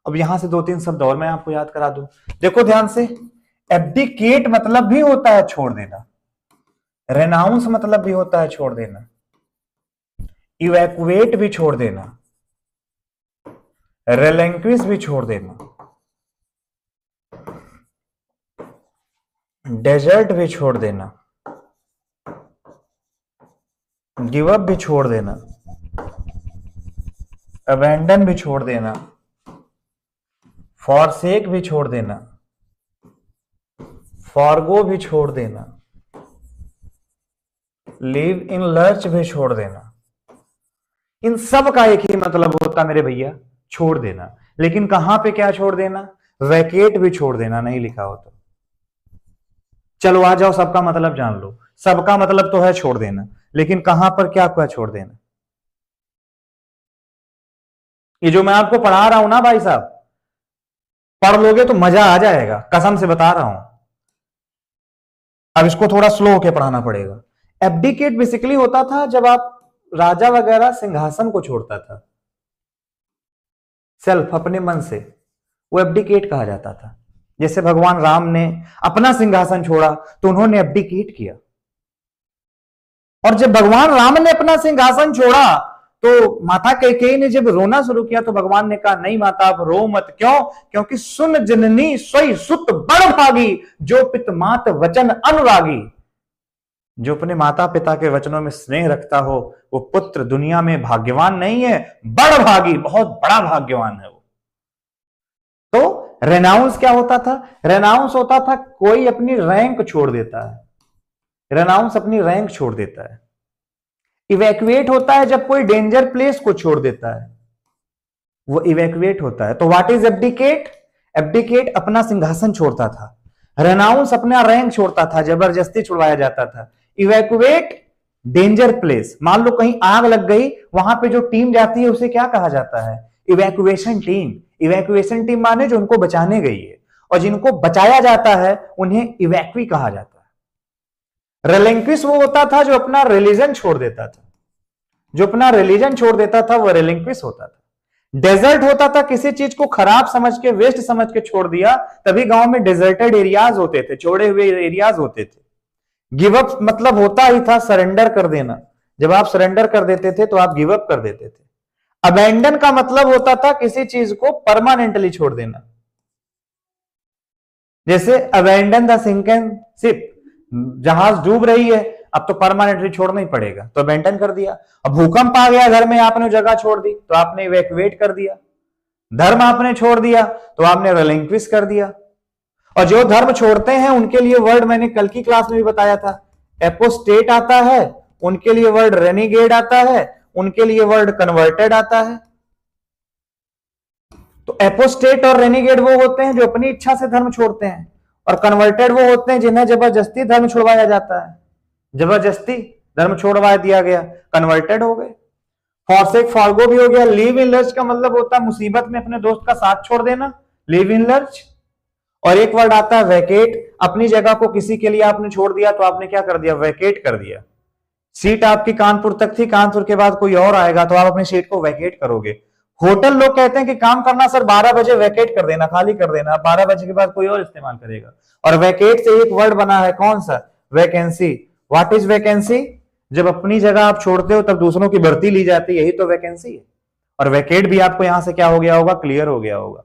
अब यहां से 2-3 शब्द और मैं आपको याद करा दूं। देखो ध्यान से, एब्डिकेट मतलब भी होता है छोड़ देना, रेनाउंस मतलब भी होता है छोड़ देना, इवैक्यूएट भी छोड़ देना, रेलेंक्विश भी छोड़ देना, डेजर्ट भी छोड़ देना, गिव अप भी छोड़ देना, अबैंडन भी छोड़ देना, फॉरसेक भी छोड़ देना, फॉरगो भी छोड़ देना, लीव इन लर्च भी छोड़ देना। इन सब का एक ही मतलब होता मेरे भैया, छोड़ देना। लेकिन कहां पे क्या छोड़ देना? वैकेट भी छोड़ देना, नहीं लिखा हो तो। चलो आ जाओ, सबका मतलब जान लो। सबका मतलब तो है छोड़ देना, लेकिन कहां पर क्या क्या छोड़ देना? ये जो मैं आपको पढ़ा रहा हूं ना भाई साहब, पढ़ लोगे तो मजा आ जाएगा, कसम से बता रहा हूं। अब इसको थोड़ा स्लो होकर पढ़ाना पड़ेगा। एब्डिकेट बेसिकली होता था जब आप राजा वगैरह सिंहासन को छोड़ता था सेल्फ, अपने मन से, वो एब्डिकेट कहा जाता था। जैसे भगवान राम ने अपना सिंहासन छोड़ा तो उन्होंने एब्डिकेट किया। और जब भगवान राम ने अपना सिंहासन छोड़ा तो माता कैकेयी ने जब रोना शुरू किया तो भगवान ने कहा, नहीं माता अब रो मत। क्यों? क्योंकि सुन जननी सोई सुत बड़ भागी, जो पित मात वचन अनुरागी। जो अपने माता पिता के वचनों में स्नेह रखता हो वो पुत्र दुनिया में भाग्यवान नहीं है, बड़ भागी, बहुत बड़ा भाग्यवान है वो। तो रेनाउंस क्या होता था? रेनाउंस होता था कोई अपनी रैंक छोड़ देता है, रेनाउंस अपनी रैंक छोड़ देता है। इवैक्यूएट होता है जब कोई डेंजर प्लेस को छोड़ देता है, वो इवैक्यूएट होता है। तो व्हाट इज एब्डिकेट? एब्डिकेट अपना सिंहासन छोड़ता था, रेनाउंस अपना रैंक छोड़ता था, जबरदस्ती छुड़वाया जाता था। इवैक्यूएट डेंजर प्लेस, मान लो कहीं आग लग गई, वहां पे जो टीम जाती है उसे क्या कहा जाता है? Evacuation team. इवैक्यूएशन टीम माने जो उनको बचाने गई है, और जिनको बचाया जाता है उन्हें इवैक्वी कहा जाता है। रेलिंक्विश वो होता था जो अपना रिलीजन छोड़ देता था, जो अपना रिलीजन छोड़ देता था वो रेलिंक्विश होता था। डेजर्ट होता था किसी चीज को खराब समझ के, वेस्ट समझ के छोड़ दिया, तभी गांव में डेजर्टेड एरियाज होते थे, छोड़े हुए एरियाज होते थे। गिव अप मतलब होता ही था सरेंडर कर देना, जब आप सरेंडर कर देते थे तो आप गिव अप कर देते थे। अबैंडन का मतलब होता था किसी चीज को परमानेंटली छोड़ देना, जैसे अबैंडन द सिंकिंग शिप, जहाज डूब रही है, अब तो परमानेंटली छोड़ना ही पड़ेगा, तो अबैंडन कर दिया। अब भूकंप आ गया घर में, आपने जगह छोड़ दी तो आपने इवैक्यूएट कर दिया। धर्म आपने छोड़ दिया तो आपने रिलिंक्विश कर दिया। और जो धर्म छोड़ते हैं उनके लिए वर्ड मैंने कल की क्लास में भी बताया था, एपोस्टेट आता है, उनके लिए वर्ड रेनिगेड आता है, उनके लिए वर्ड कन्वर्टेड आता है। तो एपोस्टेट और रेनिगेड वो होते हैं जो अपनी इच्छा से धर्म छोड़ते हैं, और कन्वर्टेड वो होते हैं जिन्हें जबरदस्ती धर्म छुड़वाया जाता है। जबरदस्ती धर्म छोड़वा दिया गया, कन्वर्टेड हो गए। फॉरसेक फॉरगो भी हो गया। लीव इन लर्च का मतलब होता है मुसीबत में अपने दोस्त का साथ छोड़ देना, लीव इन लर्च। और एक वर्ड आता है वैकेट, अपनी जगह को किसी के लिए आपने छोड़ दिया तो आपने क्या कर दिया? वैकेट कर दिया। सीट आपकी कानपुर तक थी, कानपुर के बाद कोई और आएगा तो आप अपनी सीट को वैकेट करोगे। होटल लोग कहते हैं कि काम करना सर 12 बजे वैकेट कर देना, खाली कर देना, 12 बजे के बाद कोई और इस्तेमाल करेगा। और वैकेट से एक वर्ड बना है, कौन सा? वैकेंसी। What is vacancy? जब अपनी जगह आप छोड़ते हो तब दूसरों की भर्ती ली जाती है, यही तो वैकेंसी है। और वैकेट भी आपको यहां से क्या हो गया होगा? क्लियर हो गया होगा।